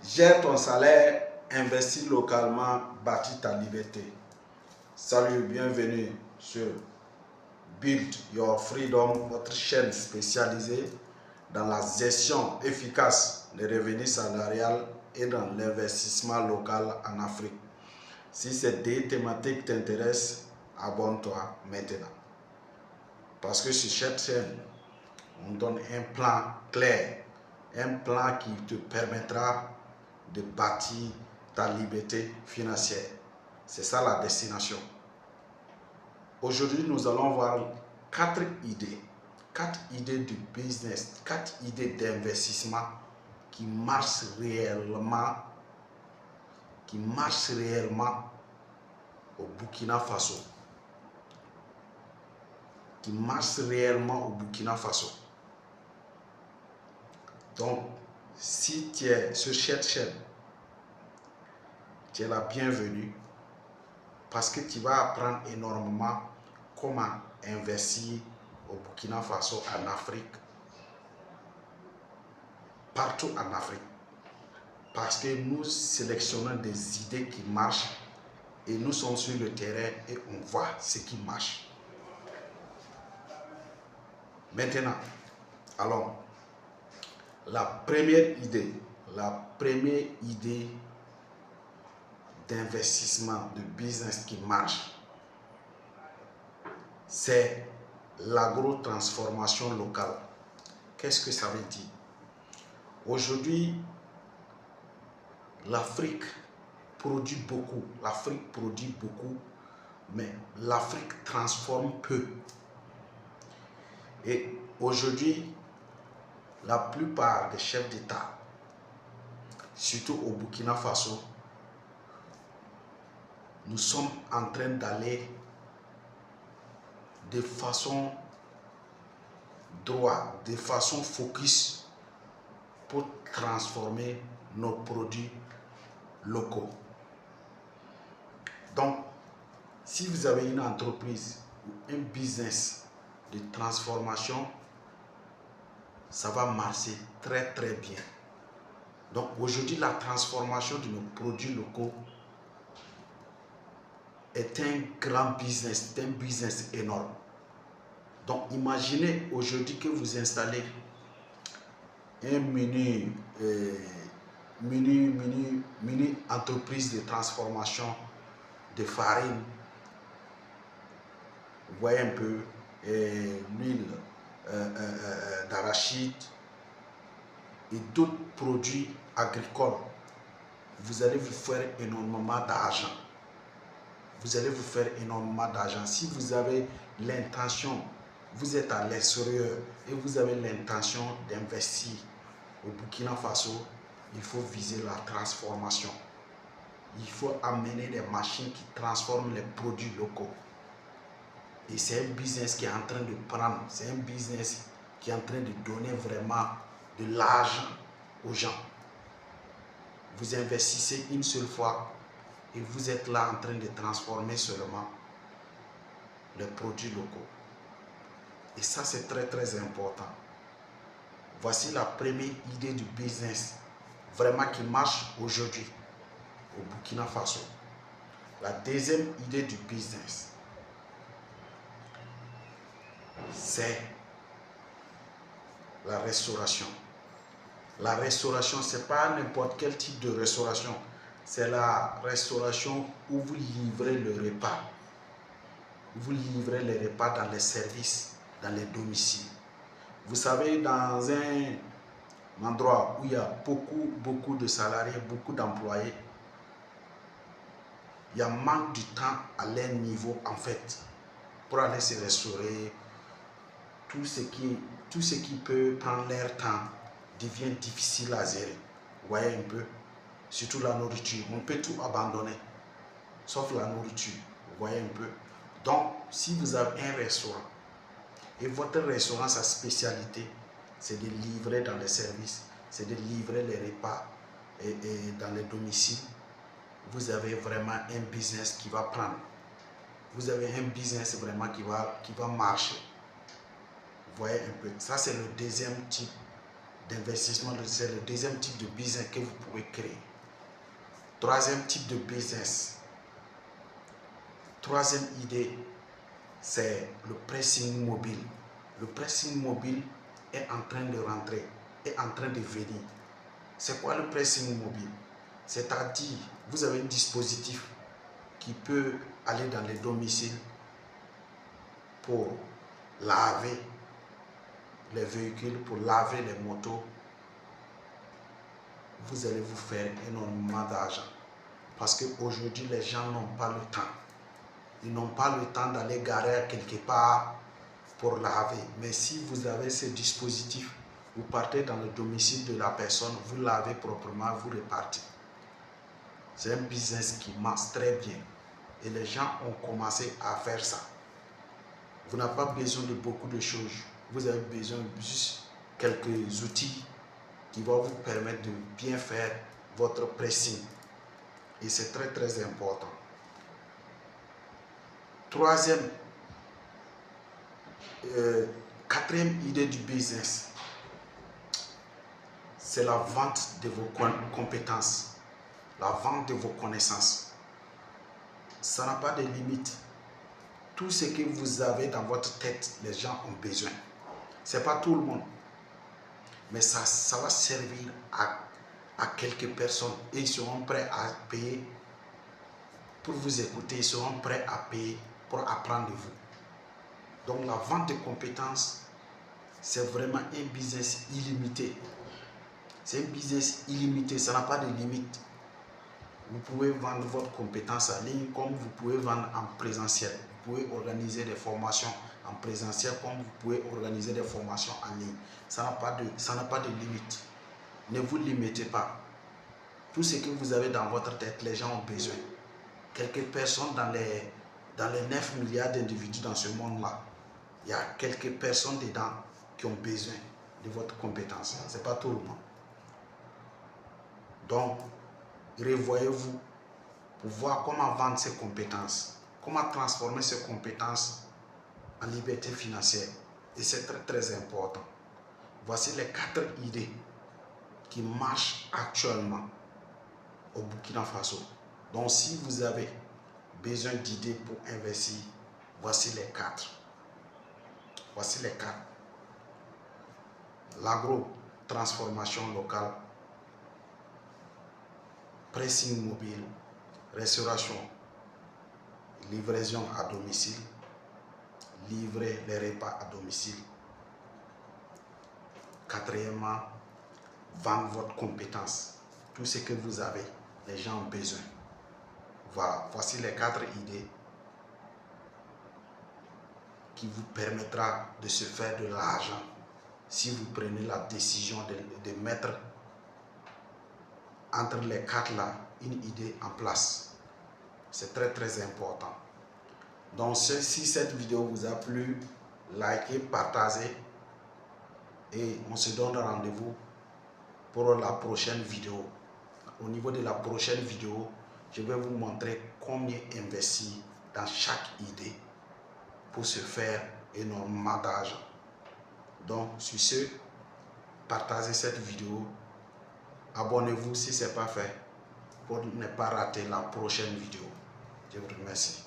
Gère ton salaire, investis localement, bâtis ta liberté. Salut, bienvenue sur Build Your Freedom, votre chaîne spécialisée dans la gestion efficace des revenus salariales et dans l'investissement local en Afrique. Si ces deux thématiques t'intéressent, abonne-toi maintenant. Parce que sur cette chaîne, on donne un plan clair, un plan qui te permettra de bâtir ta liberté financière. C'est ça la destination. Aujourd'hui, nous allons voir 4 idées de business, 4 idées d'investissement qui marchent réellement au Burkina Faso. Donc, si tu es sur cette chaîne, tu es la bienvenue parce que tu vas apprendre énormément comment investir au Burkina Faso, en Afrique, partout en Afrique. Parce que nous sélectionnons des idées qui marchent et nous sommes sur le terrain et on voit ce qui marche. Maintenant, alors, la première idée d'investissement, de business qui marche, c'est l'agro-transformation locale. Qu'est-ce que ça veut dire? Aujourd'hui, l'Afrique produit beaucoup, mais l'Afrique transforme peu. Et aujourd'hui, la plupart des chefs d'État, surtout au Burkina Faso, nous sommes en train d'aller de façon droite, de façon focus pour transformer nos produits locaux. Donc, si vous avez une entreprise ou un business de transformation, ça va marcher très très bien. Donc aujourd'hui, la transformation de nos produits locaux est un grand business, c'est un business énorme. Donc imaginez aujourd'hui que vous installez un mini entreprise de transformation de farine, vous voyez un peu, l'huile d'arachide et d'autres produits agricoles. Vous allez vous faire énormément d'argent. Si vous avez l'intention, vous êtes à l'extérieur et vous avez l'intention d'investir au Burkina Faso, il faut viser la transformation. Il faut amener des machines qui transforment les produits locaux. Et c'est un business qui est en train de prendre, c'est un business qui est en train de donner vraiment de l'argent aux gens. Vous investissez une seule fois et vous êtes là en train de transformer seulement les produits locaux. Et ça, c'est très très important. Voici la première idée du business vraiment qui marche aujourd'hui au Burkina Faso. La deuxième idée du business, c'est la restauration. La restauration, ce n'est pas n'importe quel type de restauration. C'est la restauration où vous livrez le repas. Vous livrez les repas dans les services, dans les domiciles. Vous savez, dans un endroit où il y a beaucoup de salariés, beaucoup d'employés, il y a manque du temps à leur niveau en fait, pour aller se restaurer. Tout ce qui peut prendre leur temps devient difficile à gérer. Vous voyez un peu, surtout la nourriture. On peut tout abandonner, sauf la nourriture. Vous voyez un peu. Donc, si vous avez un restaurant, et votre restaurant, sa spécialité, c'est de livrer dans les services, c'est de livrer les repas et dans les domiciles, vous avez vraiment un business qui va prendre. Vous avez un business vraiment qui va marcher. Vous voyez un peu. Ça, c'est le deuxième type d'investissement, c'est le deuxième type de business que vous pouvez créer. Troisième type de business. Troisième idée, c'est le pressing mobile. Le pressing mobile est en train de rentrer, est en train de venir. C'est quoi le pressing mobile? C'est-à-dire, vous avez un dispositif qui peut aller dans les domiciles pour laver les véhicules, pour laver les motos. Vous allez vous faire énormément d'argent. Parce qu'aujourd'hui, les gens n'ont pas le temps. Ils n'ont pas le temps d'aller garer quelque part pour laver. Mais si vous avez ce dispositif, vous partez dans le domicile de la personne, vous lavez proprement, vous repartez. C'est un business qui marche très bien. Et les gens ont commencé à faire ça. Vous n'avez pas besoin de beaucoup de choses. Vous avez besoin de juste quelques outils qui vont vous permettre de bien faire votre pressing. Et c'est très très important. Quatrième idée du business, c'est la vente de vos compétences, la vente de vos connaissances. Ça n'a pas de limite. Tout ce que vous avez dans votre tête, les gens ont besoin. Ce n'est pas tout le monde. Mais ça va servir à quelques personnes et ils seront prêts à payer pour vous écouter, ils seront prêts à payer pour apprendre de vous. Donc la vente de compétences, c'est vraiment un business illimité. C'est un business illimité, ça n'a pas de limite. Vous pouvez vendre votre compétence en ligne comme vous pouvez vendre en présentiel. Vous pouvez organiser des formations en présentiel comme vous pouvez organiser des formations en ligne. Ça n'a pas de limite. Ne vous limitez pas. Tout ce que vous avez dans votre tête, les gens ont besoin. Quelques personnes dans les 9 milliards d'individus dans ce monde-là, il y a quelques personnes dedans qui ont besoin de votre compétence. Ce n'est pas tout le monde. Donc, revoyez-vous pour voir comment vendre ces compétences, comment transformer ces compétences en liberté financière. Et c'est très très important. Voici les 4 idées qui marchent actuellement au Burkina Faso. Donc si vous avez besoin d'idées pour investir, voici les 4. Voici les 4. L'agro-transformation locale, pressing mobile, restauration, livraison à domicile, livrer les repas à domicile. Quatrièmement, vendre votre compétence. Tout ce que vous avez, les gens ont besoin. Voilà, voici les 4 idées qui vous permettra de se faire de l'argent si vous prenez la décision de mettre entre les 4 là une idée en place. C'est très très important. Donc si cette vidéo vous a plu, likez, partagez et on se donne rendez-vous pour la prochaine vidéo. Au niveau de la prochaine vidéo, je vais vous montrer combien investir dans chaque idée pour se faire énormément d'argent. Donc sur ce, partagez cette vidéo, abonnez-vous si ce n'est pas fait pour ne pas rater la prochaine vidéo. Je vous remercie.